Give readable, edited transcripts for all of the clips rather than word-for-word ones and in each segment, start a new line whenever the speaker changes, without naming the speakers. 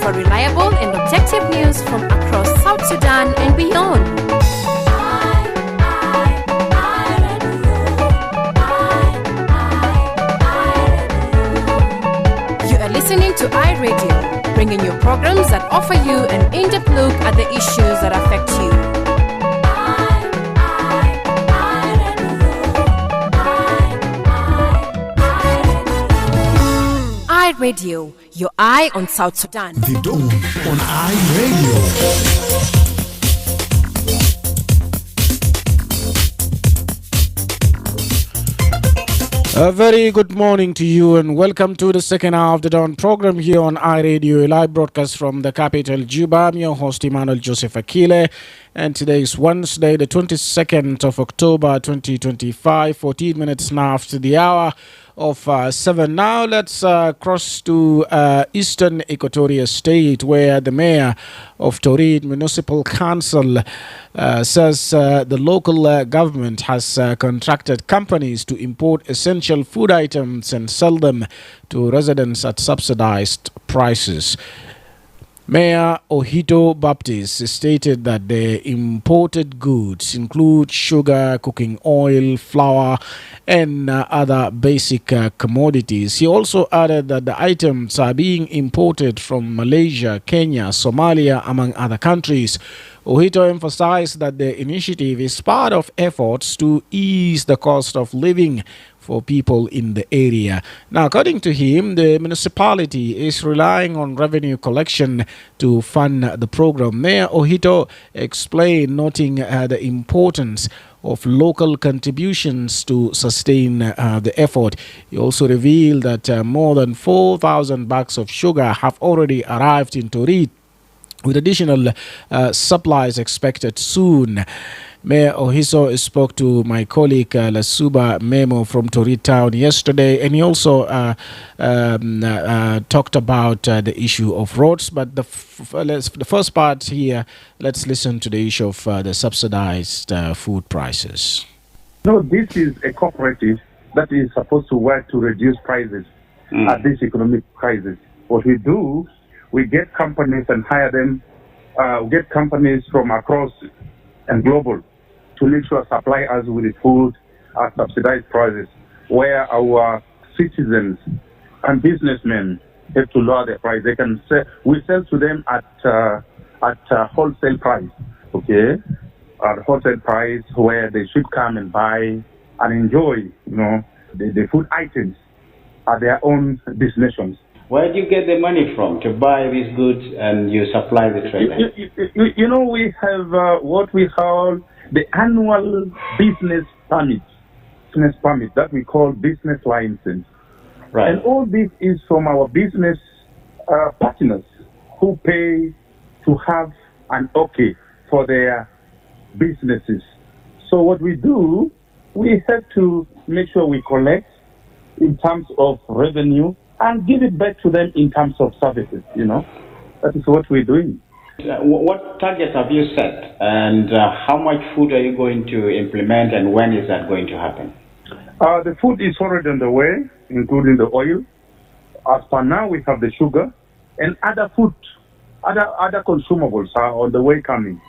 for reliable and objective news from across South Sudan and beyond. You are listening to iRadio, bringing you programs that offer you an in-depth look at the issues that affect you. iRadio, your eye on South Sudan.
The Dawn on iRadio. A very good morning to you and welcome to the second hour of the Dawn program here on iRadio, a live broadcast from the capital Juba. I'm your host Emmanuel Akile, and today is Wednesday, the 22nd of October 2025, 14 minutes now after the hour of 7. Now let's cross to Eastern Equatoria State, where the mayor of Torit Municipal Council says the local government has contracted companies to import essential food items and sell them to residents at subsidized prices. Mayor Ohito Baptist stated that the imported goods include sugar, cooking oil, flour, and other basic commodities. He also added that the items are being imported from Malaysia, Kenya, Somalia, among other countries. Ohito emphasized that the initiative is part of efforts to ease the cost of living for people in the area. Now, according to him, the municipality is relying on revenue collection to fund the program. Mayor Ohito explained, noting the importance of local contributions to sustain the effort. He also revealed that more than 4,000 bags of sugar have already arrived in Torit, with additional supplies expected soon. Mayor Ohiso spoke to my colleague Lasuba Memo from Torit Town yesterday, and he also talked about the issue of roads. But the first part here, let's listen to the issue of the subsidized food prices.
No, this is a cooperative that is supposed to work to reduce prices at this economic crisis. What we do, we get companies and hire them, get companies from across and global to make sure supply us with the food at subsidized prices, where our citizens and businessmen have to lower their price. They can sell, we sell to them at wholesale price, okay, at wholesale price where they should come and buy and enjoy, the food items at their own destinations.
Where do you get the money from to buy these goods and you supply the trade?
We have what we call the annual business permit that we call business license.
Right.
And all this is from our business partners who pay to have an okay for their businesses. So what we do, we have to make sure we collect in terms of revenue and give it back to them in terms of services, That is what we're doing.
What targets have you set, and how much food are you going to implement, and when is that going to happen?
The food is already on the way, including the oil. As per now, we have the sugar and other food, other consumables are on the way coming,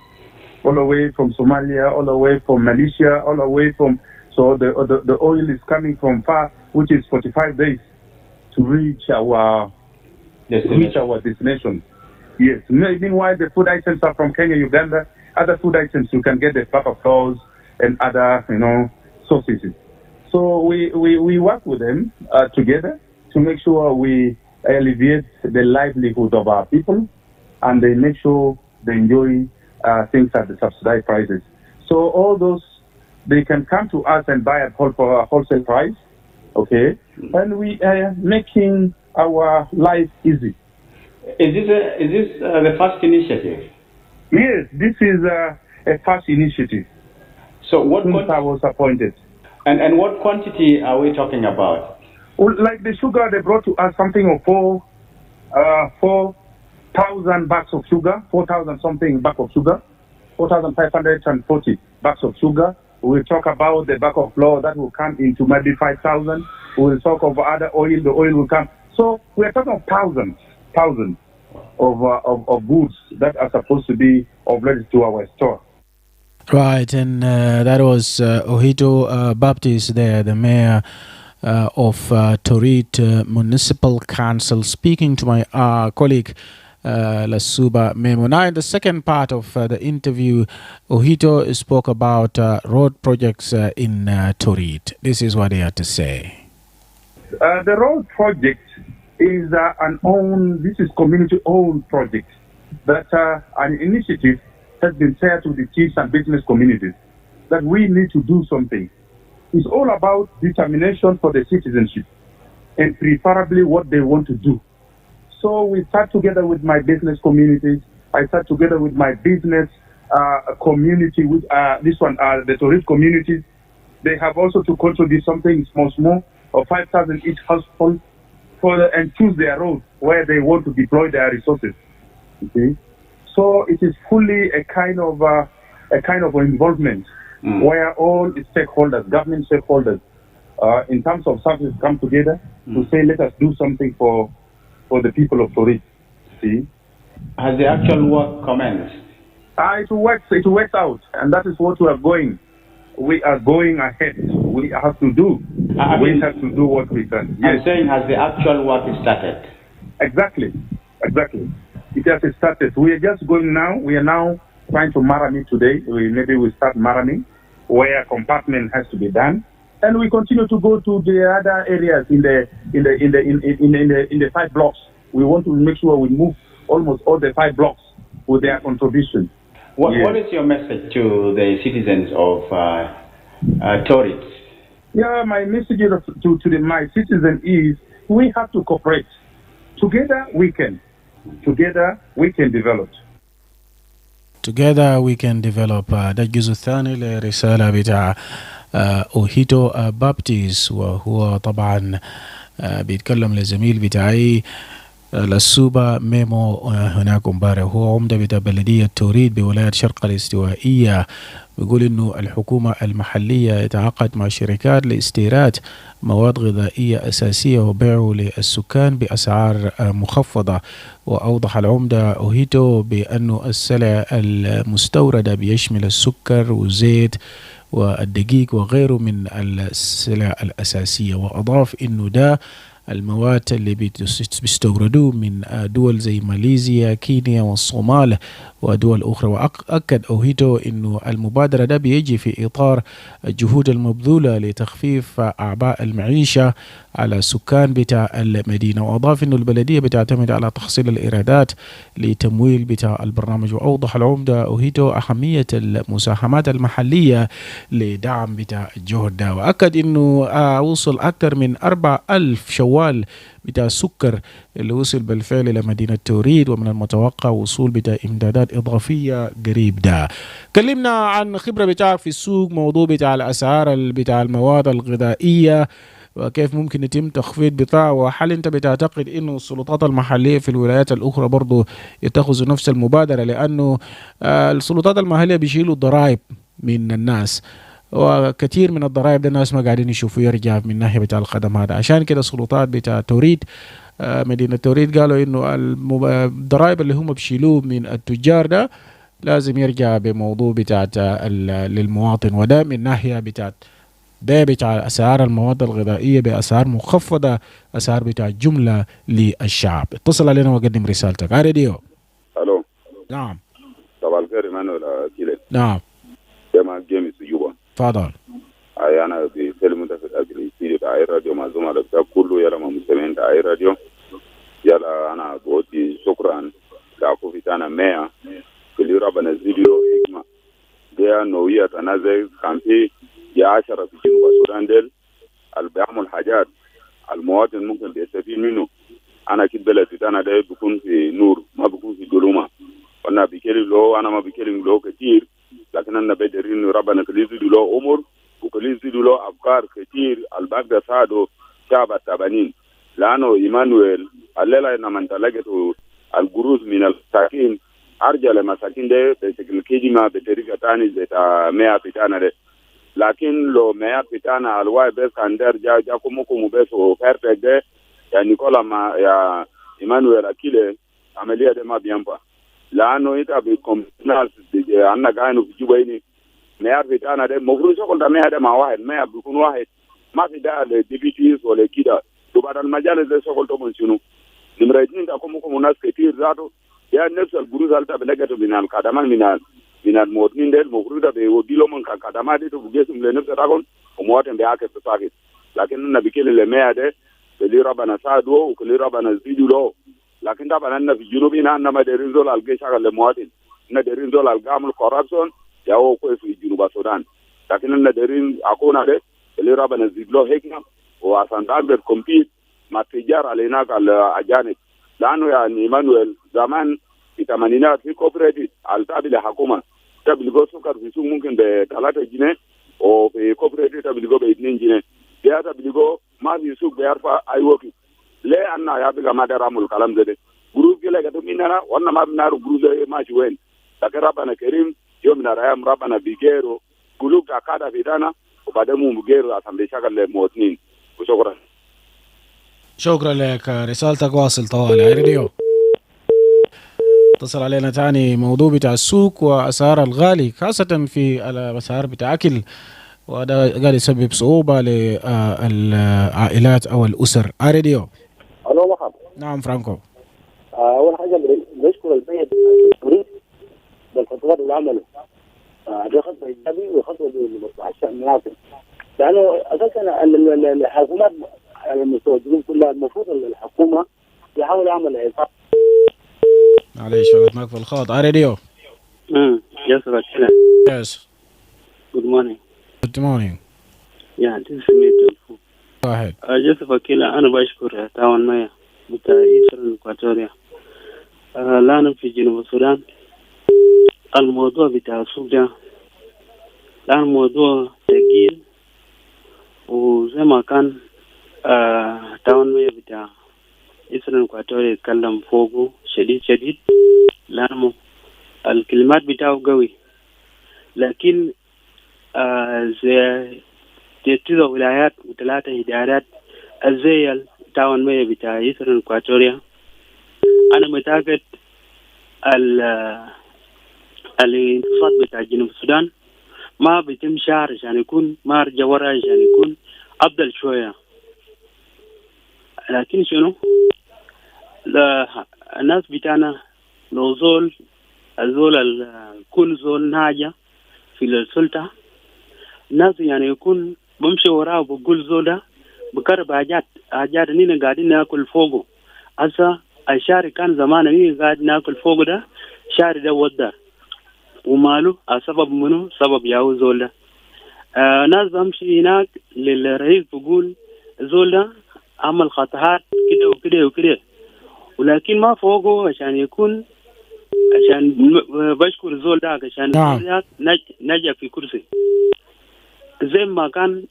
all the way from Somalia, all the way from Malaysia, all the way from. So the oil is coming from far, which is 45 days to reach our destination. Yes. Meanwhile, the food items are from Kenya, Uganda. Other food items you can get the paper flours and other, sausages. So we work with them together to make sure we alleviate the livelihood of our people, and they make sure they enjoy things at the subsidized prices. So all those, they can come to us and buy at wholesale price, okay? And we are making our life easy.
Is this the first initiative?
Yes, this is a first initiative.
So what
since I was appointed.
And what quantity are we talking about?
Well, like the sugar, they brought to us something of 4,000 bags of sugar, 4,000 something bag of sugar, 4,540 bags of sugar. We'll talk about the bag of flour that will come into maybe 5,000. We'll talk of other oil, the oil will come. So we're talking of thousands. of goods that are supposed to be uploaded to our store.
Right, and that was Ohito Baptist there, the mayor of Torit Municipal Council, speaking to my colleague Lasuba Memo. Now, in the second part of the interview, Ohito spoke about road projects in Torit. This is what he had to say.
The road project is this is community-owned project that an initiative has been shared to the chiefs and business communities that we need to do something. It's all about determination for the citizenship and preferably what they want to do. So we start together with my business communities. I start together with my business community, with the tourist communities. They have also to contribute something small, of 5,000 each household and choose their road where they want to deploy their resources. Okay? So it is fully a kind of involvement where all stakeholders, government stakeholders, in terms of services, come together to say, let us do something for the people of Torit. See?
Has the actual work commenced?
It works out, and that is what we are going. We are going ahead. We have to do. We have to do what we can.
Yes. I'm saying, has the actual work started?
Exactly. It has started. We are just going now. We are now trying to marami today. Maybe we start marami, where compartment has to be done, and we continue to go to the other areas in the 5 blocks. We want to make sure we move almost all the 5 blocks with their contribution.
What is your message to the citizens of Torit?
Yeah, my message to my citizens is we have to cooperate. Together we can. Together we can develop.
Together we can develop. ده الجزء الثاني لرسالة بتاع أوهيتو بابتيس، وهو طبعا بيتكلم لزميل بتاعي للسوبا ميمو هناك امبارح. هو عمدة بتاع بلدية توريد بولاية شرق الاستوائية. بيقول إنه الحكومة المحلية يتعاقد مع شركات لاستيراد مواد غذائية أساسية وبيعه للسكان بأسعار مخفضة. وأوضح العمدة أوهيتو بأنه السلع المستوردة بيشمل السكر والزيت والدقيق وغيره من السلع الأساسية. وأضاف إنه ده المواد اللي بيستوردوه من دول زي ماليزيا، كينيا والصومال ودول أخرى. وأكد أوهيتو إنه المبادرة ده بيجي في إطار الجهود المبذولة لتخفيف أعباء المعيشة على السكان بتاع المدينة. وأضاف إنه البلدية بتعتمد على تحصيل الإيرادات لتمويل بتاع البرنامج. وأوضح العمدة أوهيتو أهمية المساهمات المحلية لدعم بتاع الجهد ده. وأكد إنه وصل أكثر من 4,000 شوال بتاع السكر اللي وصل بالفعل إلى مدينة توريد، ومن المتوقع وصول بتاع إمدادات إضافية قريب ده. كلمنا عن خبرة بتاعك في السوق، موضوع بتاع الأسعار بتاع المواد الغذائية وكيف ممكن يتم تخفيض بتاعه، وهل أنت بتعتقد إنه السلطات المحلية في الولايات الأخرى برضو يتخذوا نفس المبادرة؟ لأنه السلطات المحلية بيشيلوا الضرائب من الناس، وكثير من الضرائب ده الناس ما قاعدين يشوفوا يرجع من ناحية بتاع الخدمات. عشان كده السلطات بتاع توريد مدينة توريد قالوا إنه الضرائب اللي هم بيشيلوه من التجار ده لازم يرجع بموضوع بتاع للمواطن، وده من ناحية بتاع أسعار المواد الغذائية بأسعار مخفضة، أسعار بتاع جملة للشعب. اتصل علينا وقدم رسالتك. راديو.
الو.
نعم.
صباح الخير ايمانويل اكيله.
نعم.
جماعة جيمس جوبا.
تفضل.
انا في فيلم ده في الاجل في اي راديو مع زملاء كله يلا ما مستمعين اي راديو. يلا انا بودي شكرا لكم في تانا ميا في اللي ربنا زيديو حكمه ده نويه تنازل كان في 10 في جنوب السودان ديل اللي بيعمل حاجات المواطن ممكن بيستفيد منه. انا كده بلدي تانا ده بيكون في نور ما بيكون في ظلمه، وانا بكلم له انا ما بكلم له كتير، لكن انا بدري انه ربنا كليزي له امور وكليزي له افكار كتير الباقي ساعده شعب التابانين. لانه ايمانويل الليله لما انطلقت الجروز من المساكين ارجع للمساكين ده بشكل كيما بطريقه ثانيه زي مياه بتاعنا ده. لكن لو مياه بتاعنا الواي بس كان درجه جاكم بس وفرتك ده يعني كل ما يا ايمانويل اكيله عمليه ده ما بينفع لانه انت بيكون ناس عندنا كانوا في جوبيني ما يعرف انا ده المفروض شغل ده ما ده مع واحد ما بيكون واحد ما في ده الديبيتيز ولا كده وبعد المجال ده شغل ده من شنو نمره 2 تكون ناس كتير ذاته يعني نفس الجروز اللي بلقته من الخدمات من المواطنين ده المفروض ده بيودي لهم من الخدمات دي وبيجسم لنفس الرقم ومواطن بيعاكس بساكت لكن انا بكل اللي ما ده اللي ربنا ساعده وكل ربنا يزيد له لكن طبعا انا في جنوبنا انا ما دايرين زول الجيش على المواطن انا دايرين زول الجامل كوربشن يا هو كويس في جنوب السودان لكن انا دايرين اكون عليه اللي ربنا يزيد له حكمه وعشان تقدر كومبيت مع التجار اللي هناك الاجانب لانه يعني ايمانويل زمان في الثمانينات في كوبريتيف على تابع الحكومه تبلغوا سكر في سوق ممكن ب 3 جنيه وفي كوبريتيف تبلغوا ب 2 جنيه ده تبلغوا ما في سوق بيرفع اي وقت ليه انا يا بيغا ما درامل الكلام ده جروب كده كده مننا وانا ما بنعرف جروب ده ماشي وين لكن ربنا كريم يوم من الايام ربنا بيجيرو قلوب تاكادا في دانا وبعدين مو بيجيرو عشان بيشغل المواطنين وشكرا
شكرا لك رسالتك واصل طوال يا راديو. اتصل علينا تاني موضوع بتاع السوق واسعار الغالي خاصة في الاسعار بتاع اكل وهذا قاعد يسبب صعوبة للعائلات او الاسر. راديو.
الو مرحبا.
نعم فرانكو.
اول حاجه بشكر البيت بالخطوات اللي عمله دي خطوه ايجابيه وخطوه لمصلحه الشعب المواطن لانه اساسا الحكومات على مستوى الجنوب كلها المفروض الحكومه يحاول يعمل عقاب.
معليش فقدناك في الخط. راديو.
Yes, Akile.
Yes.
Good morning.
Good morning.
Yeah, this is me too.
Go ahead.
Joseph Akile, أنا بشكر تعاون معي بتاع إسرائيل إكواتوريا. الآن في جنوب السودان الموضوع بتاع السوق ده الآن موضوع ثقيل وزي ما كان تعاون معي بتاع إسرائيل إكواتوريا يتكلم فوقه شديد لأنه الكلمات بتاعه قوي لكن زي 3 ولايات و3 إدارات زي التعاون معي بتاع إسرائيل إكواتوريا أنا متأكد الانتصاد بتاع جنوب السودان ما بيتم شهر عشان يكون ما رجع ورا عشان يكون أفضل شوية لكن شنو الناس بتاعنا لو زول كل زول ناجح في السلطة الناس يعني يكون بمشي وراه وبقول زول ده بقرب حاجات نينا قاعدين ناكل فوقه هسا الشارع كان زمان نينا قاعد ناكل فوقه ده شارع ده ودر وماله السبب منه سبب ياو زول ده ناس بمشي هناك للرئيس بقول زول ده عمل خطأات كده وكده وكده ولكن ما فوقه عشان يكون عشان بشكر زول ده عشان زول نجا في كرسي زي ما كان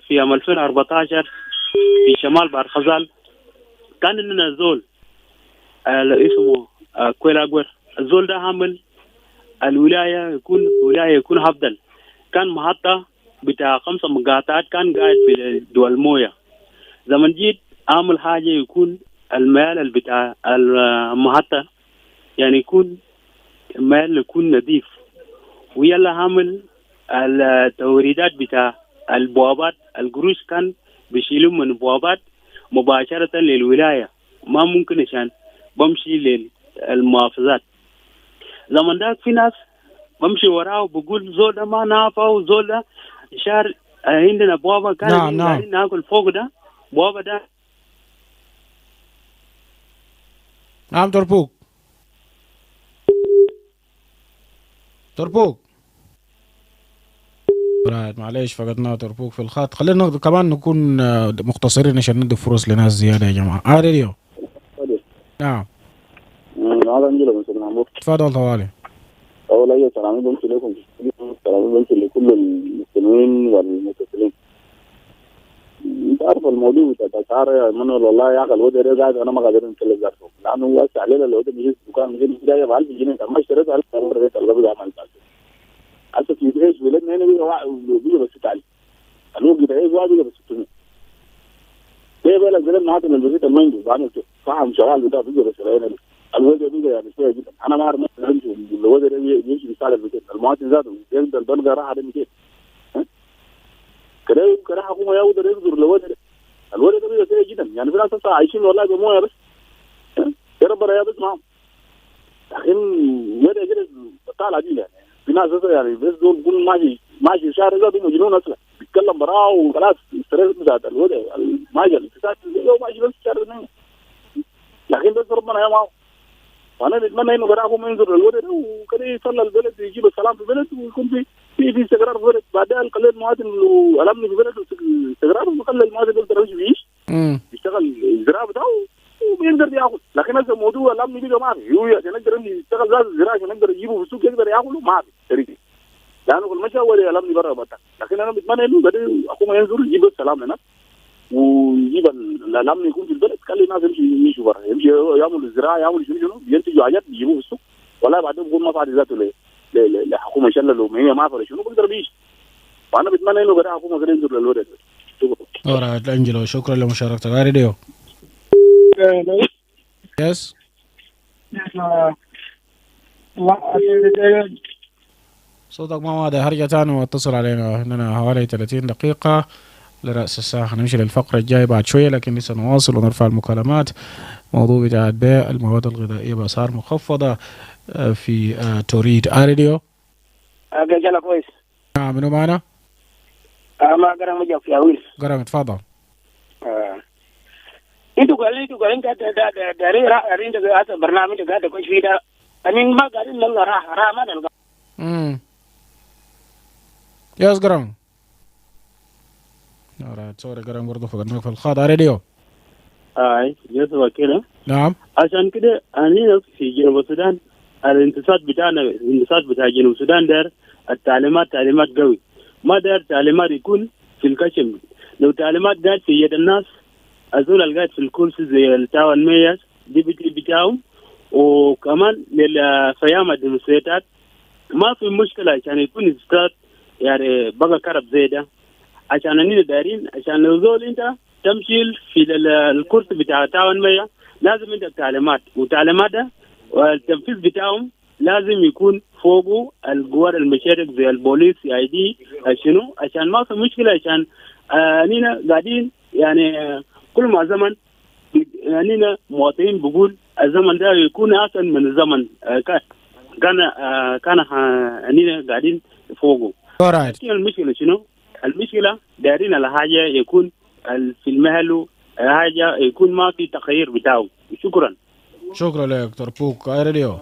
في عام 2014 في شمال بحر خزال كان لنا زول اسمه كويلاغور الزول ده عمل الولاية يكون أفضل كان محطة بتاع 5 مقاطعات كان قاعد في دول موية زمن جيت عمل حاجة يكون الميال بتاع المحطة يعني يكون الميال يكون نظيف ويلا عمل التوريدات بتاع البوابات القروش كان بيشيلوا من البوابات مباشرة للولاية ما ممكن عشان بمشي للمحافظات زمن داك في ناس بمشي وراه وبقول زول ده ما نافع وزول ده شهر عندنا بوابة كان قاعدين ناكل فوق ده بوابة ده
نعم تربوك معليش فقدنا تربوك في الخط. خلينا كمان نكون مختصرين عشان ندي فرص لناس زيادة يا جماعة. راديو. نعم. تفضل طوالي.
أولا هي سلامي بمشي لكم سلامي بمشي لكل المسلمين والمتصلين. أنت عارف الموضوع بتاع الأسعار يا منول والله يا أخي الوضع ده قاعد أنا ما قادر نتكلم ذاته لأنه هو علينا الوضع بيجي دكان بيجي جاي ب 1000 جنيه ما اشتريت 1000 جنيه تلقى بيجي عمل حتى في ايش بلدنا هنا بيجي بس تعالي الوقت ده ايش واحد بيجي بس 600 ليه بالك بلدنا حتى من البسيط المنجو بعمل فحم شغال بتاع بيجي بس هنا الوزن بيجي يعني شويه جدا. انا ما اعرف مثلا الوزن يمشي بيستعمل 200 المواطن ذاته يقدر بلقى راحه 200 كده كده حكومه يقدر يقدر الوزن. الوزن ده بيجي سيء جدا يعني في ناس لسه عايشين والله بمويه بس يا ربنا يا بس معهم. لكن وده كده طالع دي يعني في ناس لسه يعني بس دول كل ماشي شهر ده مجنون اصلا بيتكلم براه وخلاص ستريس بتاعت الوضع ماشي الاقتصاد ماشي بس شهر ده. لكن بس ربنا يا معه. وانا بتمنى انه براكم ينظر للوضع ده وكده يصلى البلد يجيب السلام في البلد ويكون في استقرار في البلد. بعدين يخلي المواطن الامن في البلد استقرار ويخلي المواطن يقدر يمشي يعيش يشتغل الزراعه بتاعه وبيقدر ياكل. لكن هذا الموضوع الامن بيجي ما في هو عشان يقدر يشتغل ذات الزراعه عشان يقدر يجيبه في السوق يقدر ياكله ما في طريقه لانه كل مشى ولا الامن برا بتاع. لكن انا بتمنى انه بدي الحكومه ينظر يجيب السلام لنا ويجيب الامن يكون في البلد خلي الناس يمشوا برا يمشي يعملوا الزراعه يعملوا شنو ينتجوا حاجات يجيبوه في السوق ولا بعدين بيقول ما فاضي ذاته لحكومه ان شاء الله لو هي ما فاضي شنو بيقدر بيجي. وانا بتمنى انه بدي الحكومه كده ينظر للوضع ده.
Alright, Angelo, شكرا لمشاركتك. راديو. Yes. صوتك ما واضح، هرجع تاني واتصل علينا. هنا حوالي 30 دقيقة لرأس الساعة. نمشي للفقرة الجاية بعد شوية لكن لسه نواصل ونرفع المكالمات. موضوع بتاع بيع المواد الغذائية بأسعار مخفضة في توريد. راديو.
جالا كويس.
نعم، منو معنا؟
ما قرأ مجاك في أول.
قرأ تفضل.
انتوا قاعدين دارين رأين ده برنامج ده قاعد كويس فيه ده. أنا ما قاعدين نلقى راح ما نلقى.
يس قرأ. alright sorry قرأ برضه فقدناك في الخط. راديو.
يوسف أكيله.
نعم.
عشان كده أنا في جنوب السودان الانتصاد بتاعنا الانتصاد بتاع جنوب السودان دار تعليمات قوي. ما دار تعليمات يكون في الكشم. لو تعليمات قاعد في يد الناس أزول القاعد في الكرسي زي التاون مياس دي بتاعهم وكمان للفيام الديمقراطيات ما في مشكلة عشان يكون استاد يعني بقى كرب زي ده عشان أننا دارين عشان لو زول أنت تمشي في الكرسي بتاع تاون مياس لازم أنت تعليمات وتعليمات ده والتنفيذ بتاعهم لازم يكون فوقه القوات المشارك زي البوليس اي دي شنو عشان ما في مشكلة عشان أننا قاعدين يعني كل ما زمن أننا مواطنين بقول الزمن ده يكون أحسن من الزمن كان أننا قاعدين فوقه. لكن المشكلة شنو؟ المشكلة دارين على حاجة يكون في المهل حاجة يكون ما في تغيير بتاعه. شكرا.
شكرا لك دكتور بوك. راديو.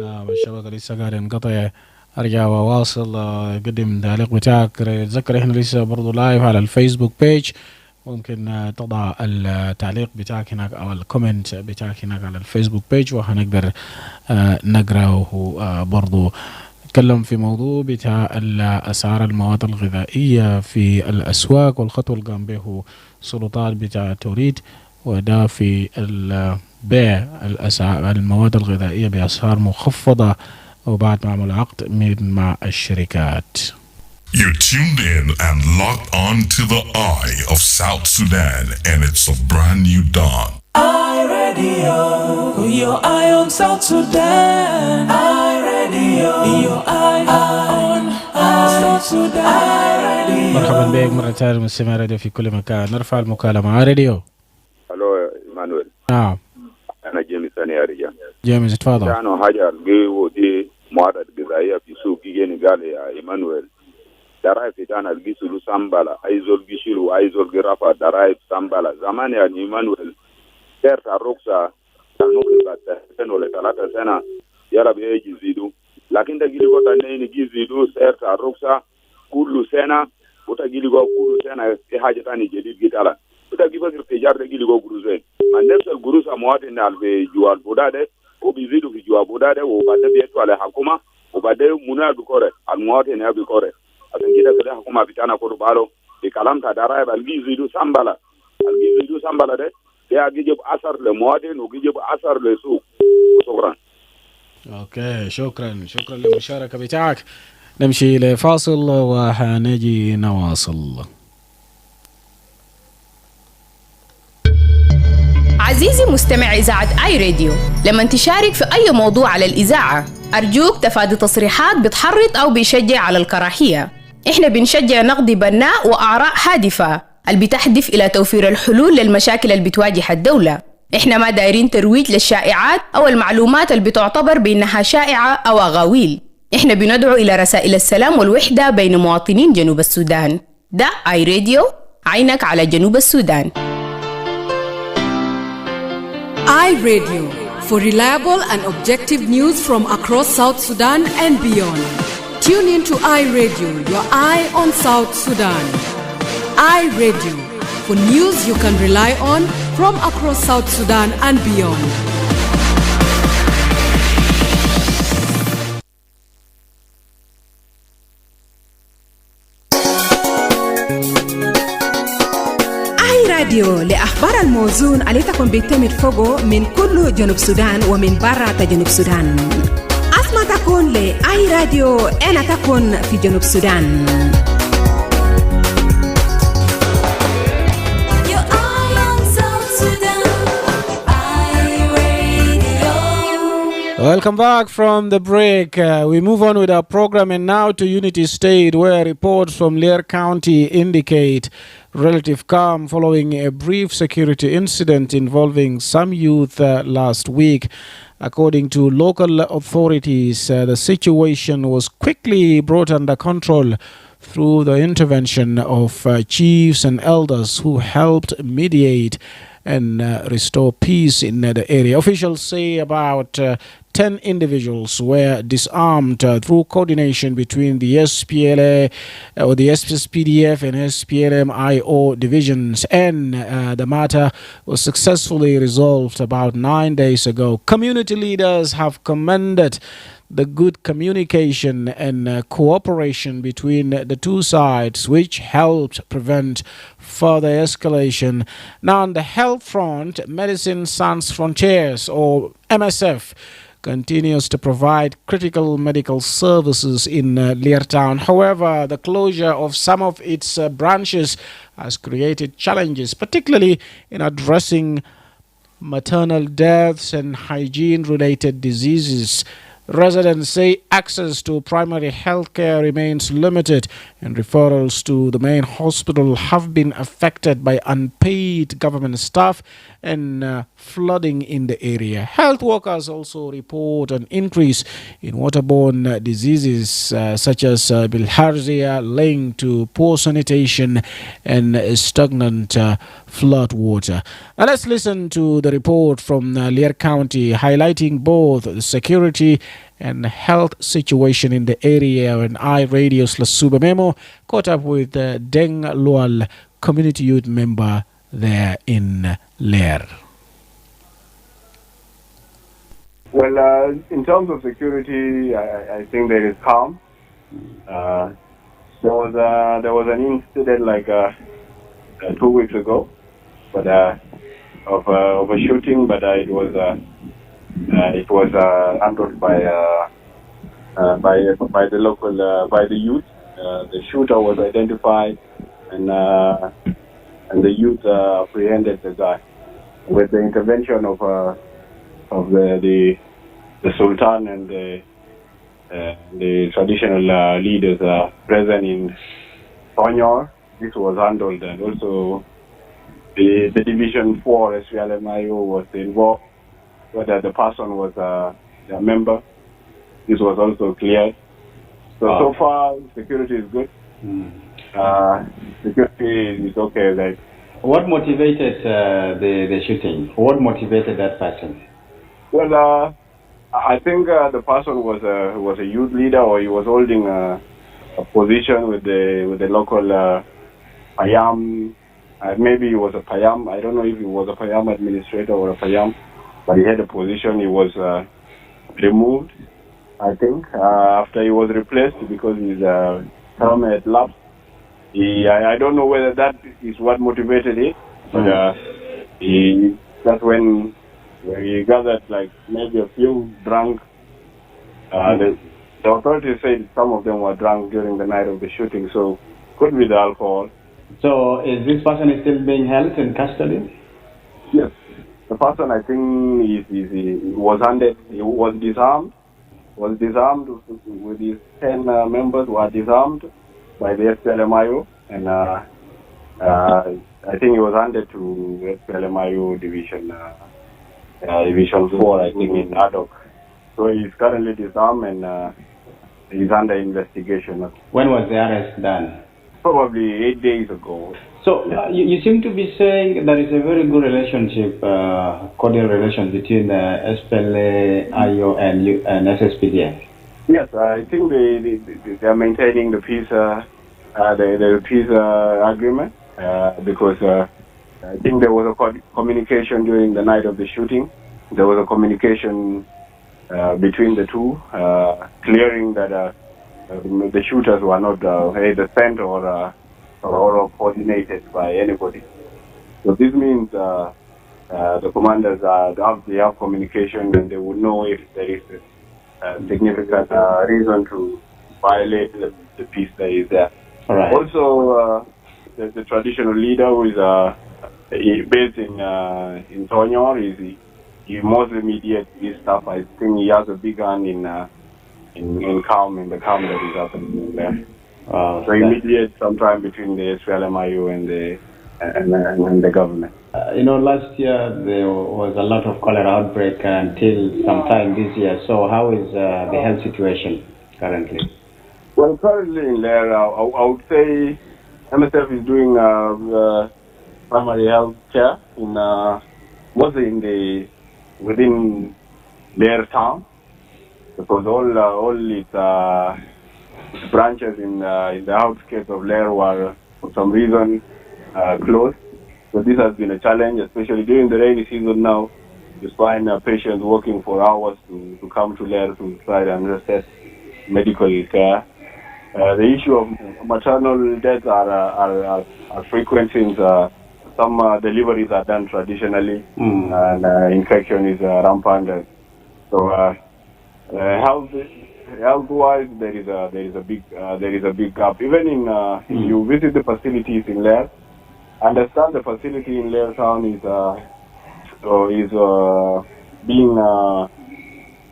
نعم الشبكة لسه قاعد ينقطع. ارجع واواصل قدم تعليق بتاعك. تذكر احنا لسه برضو لايف على الفيسبوك بيج. ممكن تضع التعليق بتاعك هناك او الكومنت بتاعك هناك على الفيسبوك بيج وهنقدر نقراه برضو. نتكلم في موضوع بتاع أسعار المواد الغذائية في الأسواق والخطوة اللي قام به سلطات بتاع توريد وده في بيع المواد الغذائية بأسعار مخفضة وبعد ما عمل عقد مع الشركات.
You're tuned in and locked on to the eye of South Sudan and it's a brand new dawn.
iRadio, your eye on South Sudan. iRadio, your eye on South Sudan.
مرحبا بك مرة ثانية مستمع راديو في كل مكان. نرفع المكالمة. راديو.
الو ايمانويل.
نعم.
انا جيمي ثاني يا رجال.
جيمي تفضل.
كانوا حاجة الجو دي مواد غذائية في سوق يجيني قال يا ايمانويل درايف تانا الجيسلو سامبالا ايزول جيشلو ايزول جرافا درايف سامبالا زمان يعني ايمانويل سيرت الرخصة ممكن بعد 2 ولا 3 سنة يلا بيجي يزيدوا لكن تجيلي قطع نين يجي يزيدوا سيرت الرخصة كل سنة وتجيلي قطع كل سنة في حاجة تاني جديد جدالا وتجي فكر تجار تجيلي قطع جروزين ما نفس الجروز مواد النال في جوال بودادة وبيزيدوا في جوال بودادة وبعدين بيتوا على حكومة وبعدين منال بكورة المواد النال بكورة عشان كده حكومة بتاعنا كله بالو بكلام تداري بالجيزيدو سامبالا الجيزيدو سامبالا ده يجيب أثر للمواطن ويجيب أثر للسوق. شكرا.
اوكي شكرا للمشاركة بتاعك. نمشي لفاصل وحنجي نواصل.
عزيزي مستمع إذاعة آي راديو، لما تشارك في أي موضوع على الإذاعة أرجوك تفادي تصريحات بتحرض أو بيشجع على الكراهية. إحنا بنشجع نقد بناء وآراء هادفة اللي بتهدف إلى توفير الحلول للمشاكل اللي بتواجه الدولة. إحنا ما دايرين ترويج للشائعات أو المعلومات اللي بتعتبر بأنها شائعة أو أغاويل. إحنا بندعو إلى رسائل السلام والوحدة بين مواطنين جنوب السودان. ده آي راديو، عينك على جنوب السودان.
iRadio, for reliable and objective news from across South Sudan and beyond. Tune in to iRadio, your eye on South Sudan. iRadio, for news you can rely on from across South Sudan and beyond. راديو لأخبار الموزون اللي تكون بيتم فوقه من كل جنوب السودان ومن برا جنوب السودان. أسمع تكون لأي راديو أنا تكون في جنوب السودان.
Welcome back from the break. We move on with our program and now to Unity State, where reports from Lear County indicate relative calm following a brief security incident involving some youth last week. According to local authorities, the situation was quickly brought under control through the intervention of chiefs and elders who helped mediate and restore peace in the area. Officials say about 10 individuals were disarmed through coordination between the SPLA or the SPDF and SPLM-IO divisions, and the matter was successfully resolved about 9 days ago. Community leaders have commended the good communication and cooperation between the two sides, which helped prevent further escalation. Now, on the health front, Medicine Sans Frontiers, or MSF, continues to provide critical medical services in Lear Town. However, the closure of some of its branches has created challenges, particularly in addressing maternal deaths and hygiene-related diseases. Residents say access to primary health care remains limited, and referrals to the main hospital have been affected by unpaid government staff and flooding in the area. Health workers also report an increase in waterborne diseases such as bilharzia linked to poor sanitation and stagnant flood water. Now let's listen to the report from Lear County highlighting both the security and health situation in the area. And iRadio's Lasuba Memo caught up with Deng Lual, community youth member there in Lear.
Well, in terms of security, I think there is calm. There was an incident like 2 weeks ago, but of a shooting, but it was handled by the local by the youth. The shooter was identified, and the youth apprehended the guy with the intervention of the Sultan and the traditional leaders present in Tonyor. This was handled, and also the Division 4 SPLMIO was involved, whether the person was a member. This was also cleared. So far, security is good. Security is okay. Like,
what motivated the shooting? What motivated that person?
Well, I think the person was a youth leader, or he was holding a position with the local Payam. Maybe he was a Payam. I don't know if he was a Payam administrator or a Payam, but he had a position. He was removed, I think, after he was replaced because his term had lapsed. I don't know whether that is what motivated it, but that's when he gathered like maybe a few drunk. The authorities said some of them were drunk during the night of the shooting, so could be the alcohol.
So is this person still being held in custody?
Yes. The person, I think, he was disarmed with his 10 members were disarmed by the SPLMIO, and I think he was handed to SPLMIO Division 4, I think, in Adok. So he's currently disarmed and he's under investigation.
When was the arrest done?
Probably 8 days ago.
So you seem to be saying there is a very good relationship, cordial relations between SPLA-IO and SSPDF.
Yes, I think they are maintaining the peace agreement because I think there was a communication during the night of the shooting. There was a communication between the two, clearing that the shooters were not either sent or coordinated by anybody. So this means the commanders they have communication and they would know if there is a significant reason to violate the peace that is there.
Right.
Also, the traditional leader who is based in Tonyor, he mostly mediates this stuff. I think he has a big hand in the calm that is happening there. So he mediates sometime between the SPLMIO and the government.
Last year there was a lot of cholera outbreak until sometime this year. So how is the health situation currently?
Well, currently in Lair, I would say MSF is doing primary health care mostly within Lair town, because all its branches in the outskirts of Lair were for some reason closed. So this has been a challenge, especially during the rainy season now. You find patients walking for hours to come to Lair to try and access medical care. The issue of maternal deaths are frequent since some deliveries are done traditionally and infection is rampant. So health-wise, there is a big gap. Even if you visit the facilities in Lair, understand the facility in Lair town is being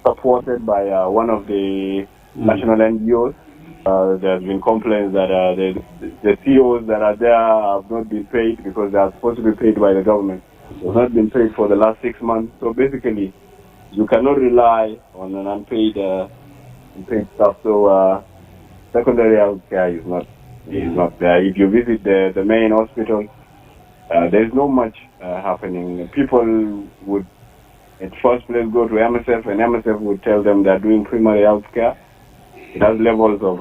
supported by one of the national NGOs. There has been complaints that the CEOs that are there have not been paid because they are supposed to be paid by the government. They have not been paid for the last 6 months. So basically, you cannot rely on an unpaid stuff. So secondary health care is not there. If you visit the main hospital, there is not much happening. People would at first place go to MSF, and MSF would tell them they are doing primary health care. It has levels of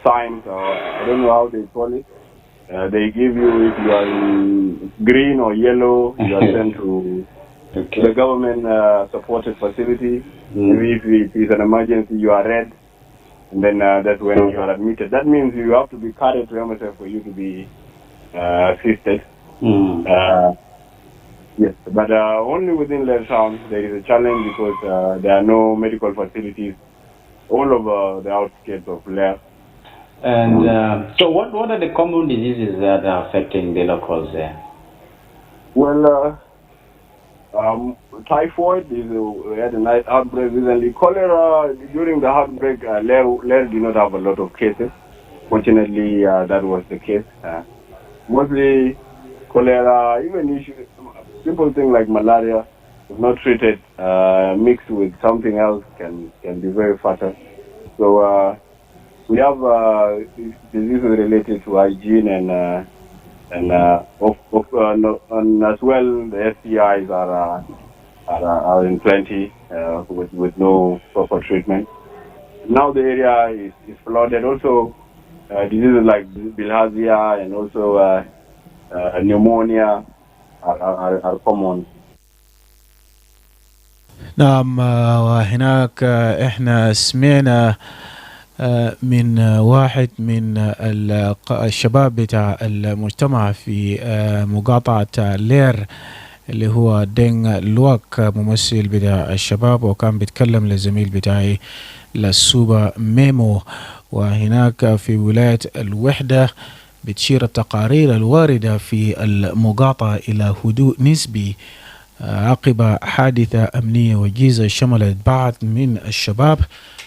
signs, or I don't know how they call it. They give you, if you are in green or yellow, you are sent to the government supported facility. If it is an emergency, you are red, and then that's when you are admitted. That means you have to be carried to MSF for you to be assisted. Yes, but only within Lair town there is a challenge because there are no medical facilities all over the outskirts of Lair.
And so what are the common diseases that are affecting the locals there?
Well, typhoid, we had a nice outbreak recently. Cholera, during the outbreak, Lair did not have a lot of cases. Fortunately, that was the case. Mostly cholera, even simple thing like malaria, if not treated, mixed with something else can be very fatal. So we have diseases related to hygiene and as well the STIs are in plenty with no proper treatment. Now the area is flooded. Also diseases like bilharzia and also pneumonia are common.
نعم. وهناك احنا سمعنا من واحد من الشباب بتاع المجتمع في مقاطعة لير اللي هو دينغ لوك، ممثل بتاع الشباب، وكان بيتكلم للزميل بتاعي للسوبا ميمو. وهناك في ولاية الوحدة بتشير التقارير الواردة في المقاطعة إلى هدوء نسبي عقب حادثة أمنية وجيزة شملت بعض من الشباب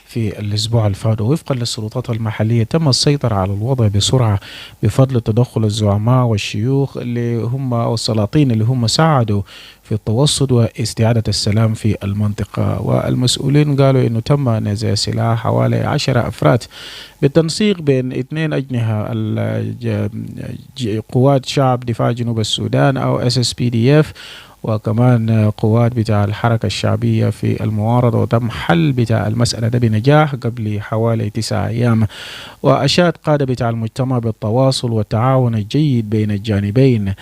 في الأسبوع الفات. وفقا للسلطات المحلية تم السيطرة على الوضع بسرعة بفضل تدخل الزعماء والشيوخ اللي هم والسلاطين اللي هم ساعدوا في التوسط واستعادة السلام في المنطقة. والمسؤولين قالوا إنه تم نزع سلاح حوالي 10 أفراد بالتنسيق بين 2 أجنحة قوات شعب دفاع جنوب السودان أو SSPDF وكمان قوات بتاع الحركة الشعبية في المعارضة. وتم حل بتاع المسألة ده بنجاح قبل حوالي 9 أيام. وأشاد قادة بتاع المجتمع بالتواصل والتعاون الجيد بين الجانبين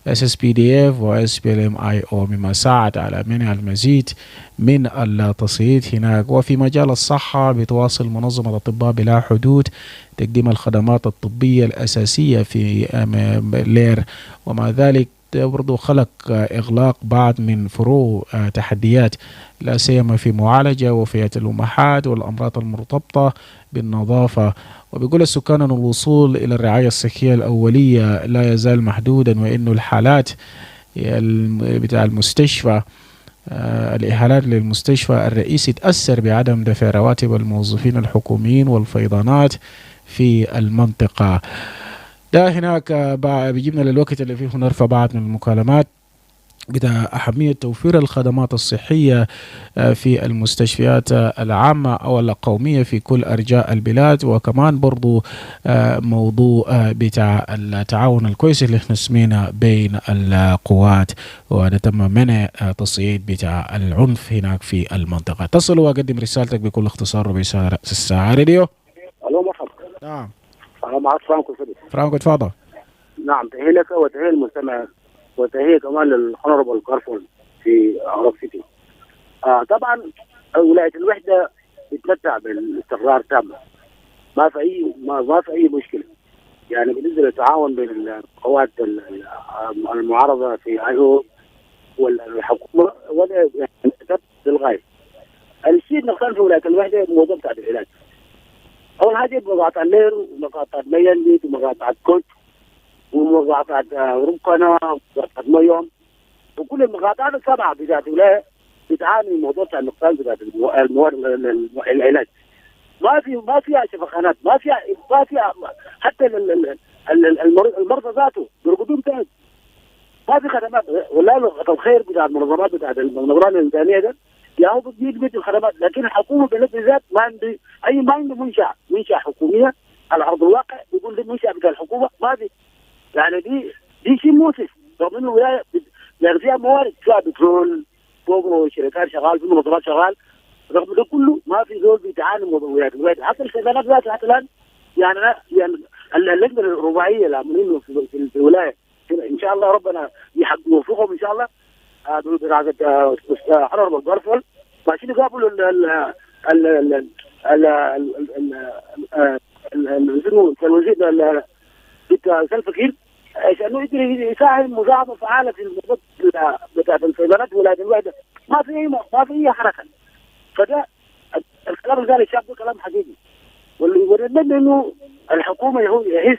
SSPDF و SPLM-IO مما ساعد على منع المزيد من التصعيد هناك. وفي مجال الصحة بتواصل منظمة أطباء بلا حدود تقديم الخدمات الطبية الأساسية في لير، ومع ذلك برضو خلق إغلاق بعض من فروع تحديات لا سيما في معالجة وفيات الأمهات والأمراض المرتبطة بالنظافة. وبيقول السكان أن الوصول إلى الرعاية الصحية الأولية لا يزال محدودا، وإنه الحالات بتاع المستشفى الإهالات للمستشفى الرئيسي تأثر بعدم دفع رواتب الموظفين الحكوميين والفيضانات في المنطقة. ده هناك بيجيبنا للوقت اللي فيه نرفع بعض من المكالمات بتاع أهمية توفير الخدمات الصحية في المستشفيات العامة أو القومية في كل أرجاء البلاد، وكمان برضو موضوع بتاع التعاون الكويس اللي احنا سمينا بين القوات، وهذا تم منع تصعيد بتاع العنف هناك في المنطقة. اتصل وأقدم رسالتك بكل اختصار ربع ساعة. راديو.
ألو مرحبا.
نعم.
أنا معك فرانكو فيليب.
فرانكو اتفضل.
نعم، تحية لك وتحية للمستمع وتحية كمان للهونربل كارفون في عرب سيتي. طبعا ولاية الوحدة بتمتع بالاستقرار تام، ما في أي مشكلة. يعني بالنسبة للتعاون بين القوات المعارضة في IO والحكومة ولا يعني للغاية. الشيء اللي نقصان في ولاية الوحدة موضوع بتاع العلاج. أول حاجة مقاطعة اللير ومقاطعة ميلي ومقاطعة كوت ومقاطعة رمقنا ومقاطعة ميوم، وكل المقاطعات السبعة بتاعت الولاية بتعاني من موضوع النقصان بتاعت العلاج. ما فيها شفخانات، ما فيها حتى المرضى ذاته بيرقدون تاني. ما في خدمات. والله الخير بتاع المنظمات بتاعت المنظمات الإنسانية ده ياهو بيدي الخدمات، لكن الحكومة بنفس ذات ما عنده منشأة حكومية على أرض الواقع. يقول لي منشأة بتاع الحكومة ما في. يعني دي شيء مؤسف، رغم انه الولايه يعني فيها موارد، فيها بترول فوق شركات شغال، في منظمات شغال، رغم ده كله ما في زول بيتعاني من ولايه الولايه. حتى الخدمات ذاتها حتى الان يعني اللجنه الرباعيه العاملين في الولايه ان شاء الله ربنا يوفقهم ان شاء الله برعايه حرر الغرفل ماشيين يقابلوا الوزير بتاع الفقير عشان يقدر يساهم مساهمه فعاله في الموضوع بتاع الفيضانات ولاية الوحده. ما في اي حركه. فده الكلام اللي قال الشعب ده كلام حقيقي، واللي ورينا انه الحكومه يهز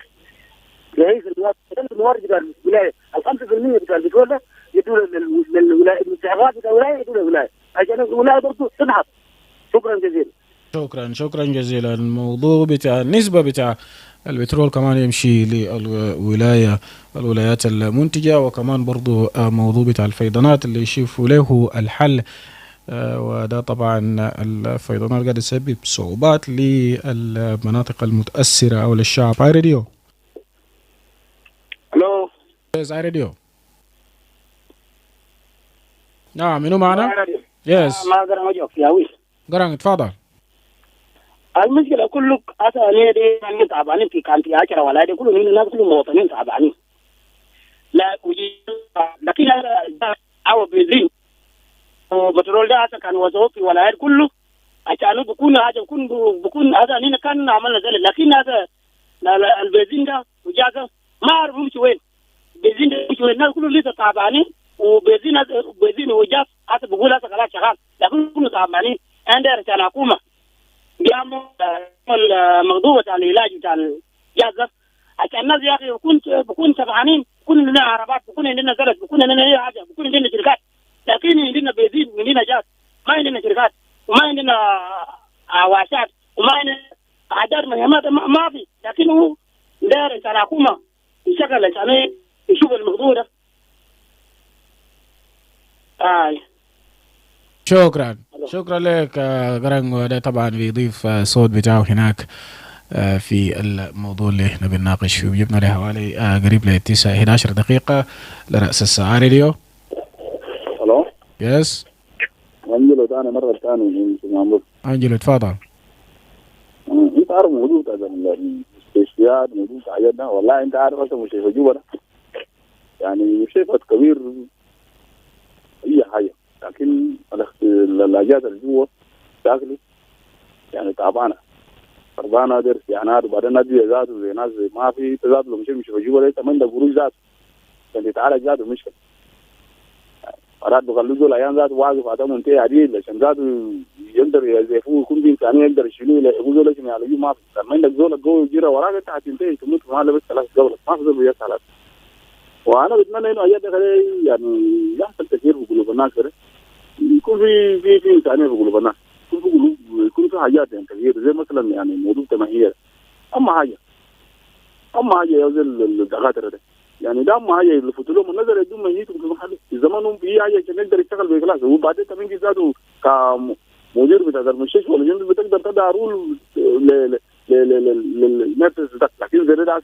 الموارد بتاع الولايه. 5% بتاع البترول ده يدوا للولايه، المستحقات بتاع الولايه يدوا للولايه عشان الولايه برضه تنهض. شكرا جزيلا.
شكرا جزيلا. الموضوع بتاع النسبه بتاع البترول كمان يمشي للولايات المنتجة، وكمان برضو موضوع بتاع الفيضانات اللي يشوفوا له الحل. وده طبعا الفيضانات قاعد يسبب صعوبات للمناطق المتأثرة أو للشعب. هاي راديو.
الو.
هاي راديو. نعم، منو معنا؟ يس.
ما أقدر أجاوب يا ويل.
قرن اتفضل.
المشكلة كله أصلا دي تعبانين في كانتي 10 ولا دي كله الناس كلهم مواطنين تعبانين. لا لكن أو بنزين وبترول ده كان وزعوا في ولايات كله عشان بكون هذا هنا كان عملنا ذلك. لكن هذا البنزين ده وجازة ما أعرف مش وين. بنزين ده مش وين. الناس كلهم لسه تعبانين وبنزين وجاز هذا بقول هذا خلاص شغال، لكن كلهم تعبانين. عندنا رجال حكومة بيعمل الموضوع بتاع العلاج بتاع الجازة
عشان الناس يا اخي بكون سبعانين، بكون عندنا عربات، بكون عندنا زلط، بكون عندنا اي حاجه، بكون عندنا شركات، لكن عندنا بنزين عندنا جاز، ما عندنا شركات وما عندنا عواشات وما عندنا اعداد مهمات ما في، لكن هو داير الحكومه يشغل عشان يشوف الموضوع ده.
شكرا لك قرنغو. ده طبعا بيضيف صوت بتاعه هناك في الموضوع اللي احنا بنناقش فيه. جبنا له حوالي قريب ل 11 دقيقة لرأس الساعة. راديو.
الو.
يس.
انجلو تاني مرة ثانية
انجلو اتفضل.
انت عارف موضوع المستشفيات، موضوع عيادنا، والله انت عارف اصلا مستشفى جوبا ده يعني مستشفى كبير اي حاجة، لكن الاجازة اللي جوا تاكلي يعني تعبانة خربانة دير استعانات، وبعدين ناس ذاته زي ناس ما في تزاد لو مش في جوا ده كمان ده قروش ذاته عشان تتعالج ذاته مشكلة. مرات بخلوه العيان ذاته واقف على منتهى عديد عشان ذاته يقدر يزيفوه، يكون في إمكانية يقدر يشيلوه يقولوا له عشان يعالجوه ما في. لما عندك زول قوي يجري وراك انت هتنتهي تموت ما لبس 3 جولات ما في زول بيجي 3. وانا بتمنى انه عيادة يعني يحصل تغيير في قلوب الناس كده، يكون في إمكانية في قلوب الناس، يكون في حاجات يعني تغيير زي مثلا يعني موضوع تمهير. اما حاجه يا زول الدكاتره ده يعني ده اما حاجه يلفتوا لهم النظر يدوم ميتهم في محل في زمانهم في حاجه عشان يقدر يشتغل بكلاس. وبعدين كمان ذاته كمدير بتاع المستشفى ولا جنب بتقدر تدعى رول للنفس ده، لكن زي ده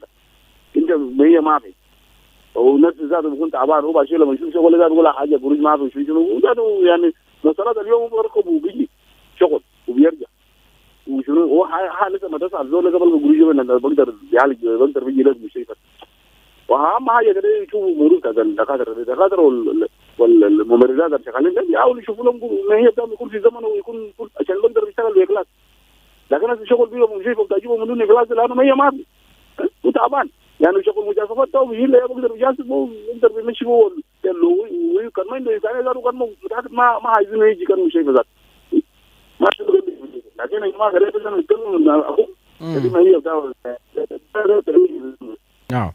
انت هي ما في ونفس ذاته بيكون تعبان هو بشيل لما يشوف شغل ذاته ولا حاجه قروش ما في شنو وذاته يعني مواصلات اليوم بركب وبيجي شغل وبيرجع وشنو هو حالة ما تسأل زول قبل بقولوا أنا بقدر يعالج بقدر بيجي لازم مستشفى. وأهم حاجة كده يشوفوا مرور كذا الدكاترة والممرضات اللي شغالين ده يحاولوا يشوفوا لهم ما هي بتاعهم يكون في زمن ويكون عشان بقدر يشتغل بإخلاص. لكن هذا الشغل بيهم مستشفى بتجيبه من دون إخلاص لأنه ما هي ما في وتعبان يعني شغل مجازفات ده ويجي له بقدر يجازف وبقدر بيمشي هو وكان ما عنده إنسانية ذاته كان متأكد ما عايزينه يجي كان مستشفى ذاته ما شغل. لكن يا جماعه غير لازم نتكلم من اخوه دي ما هي بتاع
نعم.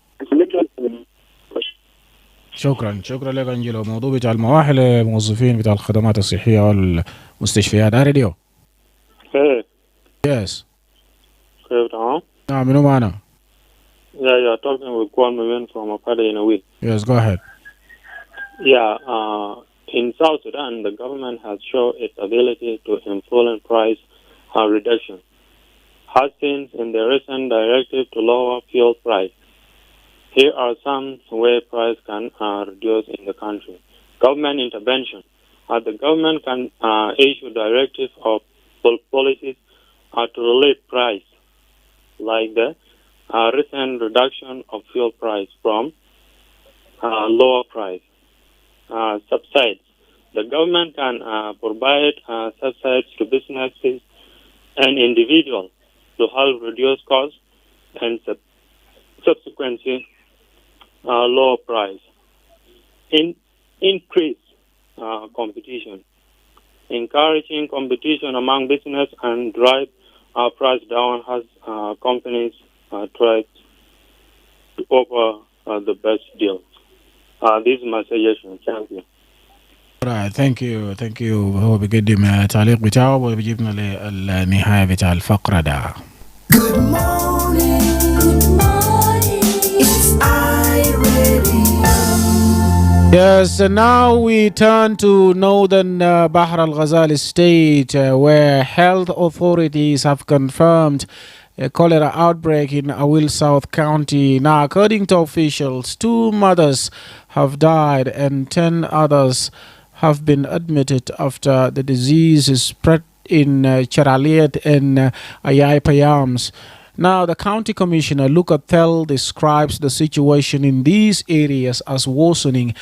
شكرا لك انجلو. موضوع بتاع المواحل الموظفين بتاع الخدمات الصحيه والمستشفيات. راديو.
Hey.
Yes.
Hey, Tom.
منو معنا؟
Yeah, you're talking with Kwame Win from Apale in a week.
Yes, go ahead.
Yeah, in South Sudan, the government has shown its ability to influence price reduction, has seen in the recent directive to lower fuel price. Here are some way price can reduce in the country. Government intervention. The government can issue directive or policies to relieve price, like the recent reduction of fuel price from lower price. Subsides. The government can provide subsides to businesses and individuals to help reduce costs and subsequently lower price. Increase competition. Encouraging competition among business and drive price down as companies try to offer the best deals. This is my suggestion. Thank you.
Right, thank you. هو بيقدم تعليق بتاعه وبيجيبنا للنهاية بتاع الفقرة ده.
Good morning, it's iRadio.
Yes, and now we turn to northern Bahr al-Ghazal state where health authorities have confirmed a cholera outbreak in Awil South County. Now, according to officials, 2 mothers have died and 10 others have been admitted after the disease is spread in Charaliet and Ayai Payams. Now, the county commissioner, Luka Tel, describes the situation in these areas as worsening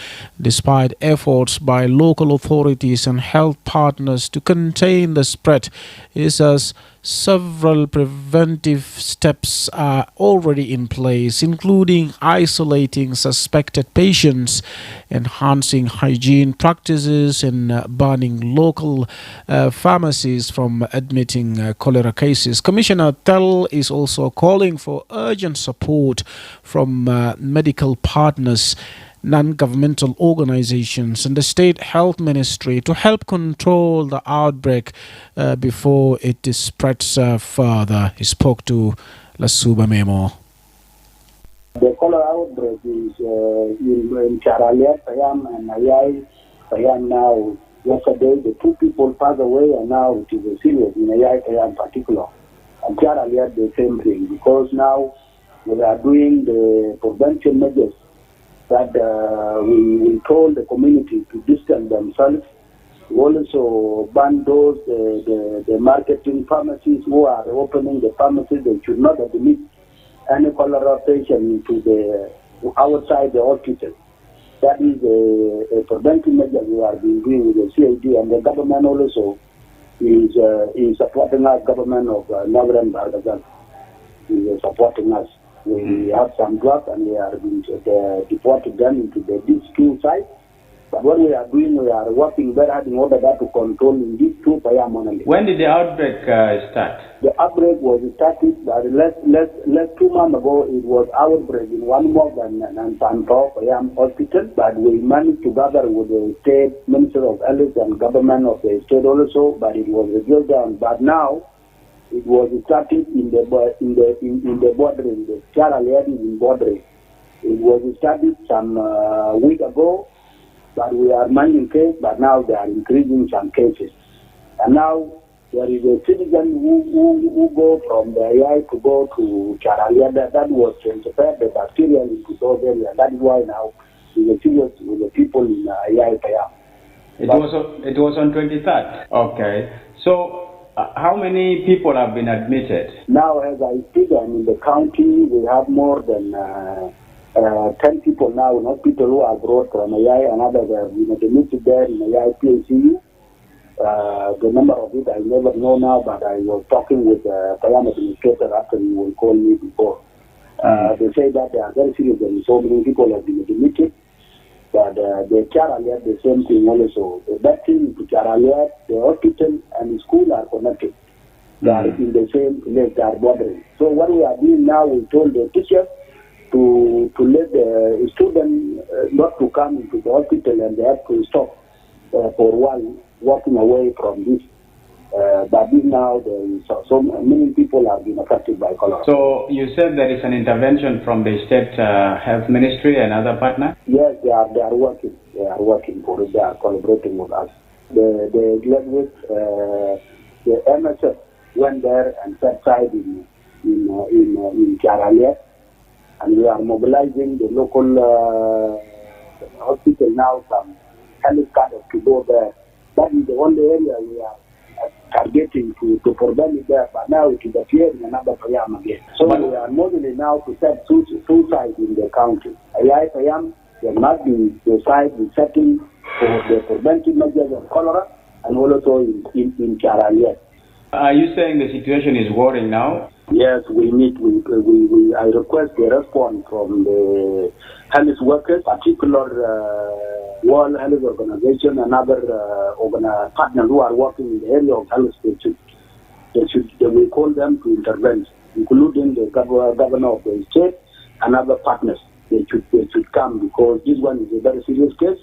despite efforts by local authorities and health partners to contain the spread. He says several preventive steps are already in place, including isolating suspected patients, enhancing hygiene practices, and banning local pharmacies from admitting cholera cases. Commissioner Tell is also calling for urgent support from medical partners, non-governmental organizations, and the state health ministry to help control the outbreak before it spreads further. He spoke to Lasuba Memo.
The cholera outbreak is in Charalia, Payam, and Ayai. Payam now, yesterday, the two people passed away, and now it is serious in Ayai, Payam in particular. And Charalia, the same thing, because now we are doing the prevention measures that we told the community to distance themselves. We also ban those the marketing pharmacies who are opening the pharmacies. They should not admit any cholera patient into the outside the hospital. That is a preventive measure we are doing with the CID, and the government also is supporting us. Government of Northern Bargazan is supporting us. We have some drugs and we are going to deport them into these two sites. But what we are doing, we are working very hard in order to control in these two Payam only.
When did the outbreak start?
The outbreak was started less 2 months ago. It was outbreak in one more than Panto Payam Hospital, but we managed to gather with the state minister of health and government of the state also, but it was reduced down. But now it was started in the border, in the Charalia in border. It was started some week ago, but we are managing cases, but now they are increasing some cases. And now there is a citizen who go from the AI to go to Charalia that was transferred the bacteria into those areas. That is why now we are serious with the people in AI Payam.
It was on 23rd. Okay. So how many people have been admitted?
Now, as I speak, in the county, we have more than 10 people now in hospital who are brought from AI and others have been admitted there in AI PACU. The number of it I never know now, but I was talking with the Payam administrator after he will call me before. They say that they are very serious and so many people have been admitted. But the Charalia, the same thing also. The bad thing to Charalia, the hospital and the school are connected. They are in the same place, they are bordering. So what we are doing now, we told the teachers to let the students not to come into the hospital, and they have to stop for a while walking away from this. But this now, so many people have been affected by cholera.
So you said there is an intervention from the state health ministry and other partners?
Yes, they are working. They are working for it. They are collaborating with us. The graduates, the MSF went there and set side in Charalia, and we are mobilizing the local hospital now. Some helicopters to go there. That is the only area we are targeting to prevent it there, but now it is appearing in another Payam again. So we are mostly now to set two sides in the country. Ayai Payam, there must be the side we setting for the preventive measures of cholera, and also in Charalia.
Are you saying the situation is worrying now?
Yes, I request the response from the health workers, particular World Health Organization and other partners who are working in the area of health. They will call them to intervene, including the governor of the state and other partners. They should come, because this one is a very serious case,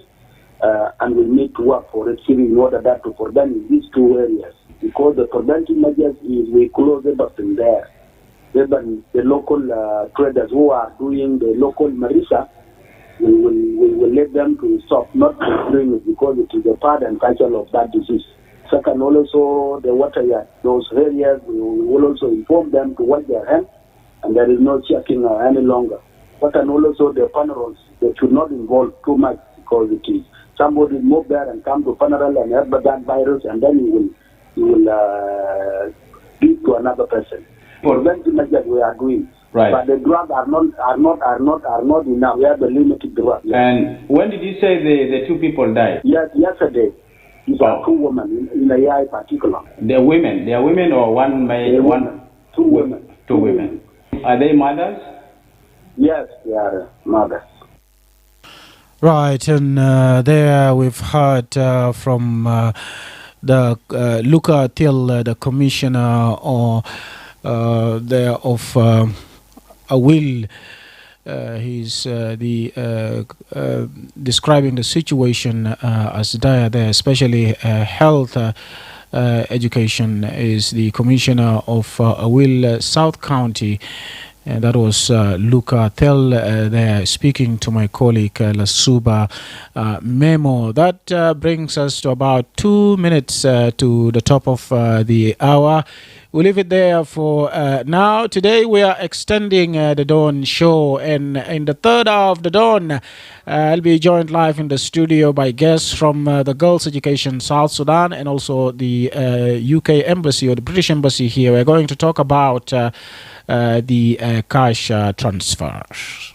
and we need to work for it in order that to prevent in these two areas. Because the preventive measures is we close everything there. Even the local traders who are doing the local marisa, we will let them to stop not doing it, because it is a part and culture of that disease. Second, also the water yard, those areas, we will also inform them to wash their hands, and there is no checking any longer. But and also the funerals, they should not involve too much, because it is somebody move there and come to funeral and have that virus, and then you will give to another person. Preventive measures we are doing,
right?
But the drugs are not enough. We have the limited drugs.
And when did you say the two people died?
Yes, yesterday. These are two women in AI particular.
They're women or one male?
Two women.
Two women. Are they mothers?
Yes, they are mothers.
Right, and there we've heard from the Luca Till, the commissioner or there of Awil. He's describing the situation as dire there, especially health. Education is the commissioner of Awil South County. And that was Luca Tel there speaking to my colleague Lasuba Memo. That brings us to about 2 minutes to the top of the hour. We'll leave it there for now. Today we are extending the Dawn show, and in the third hour of the Dawn, I'll be joined live in the studio by guests from the Girls Education South Sudan and also the UK Embassy or the British Embassy here. We're going to talk about the cash transfers.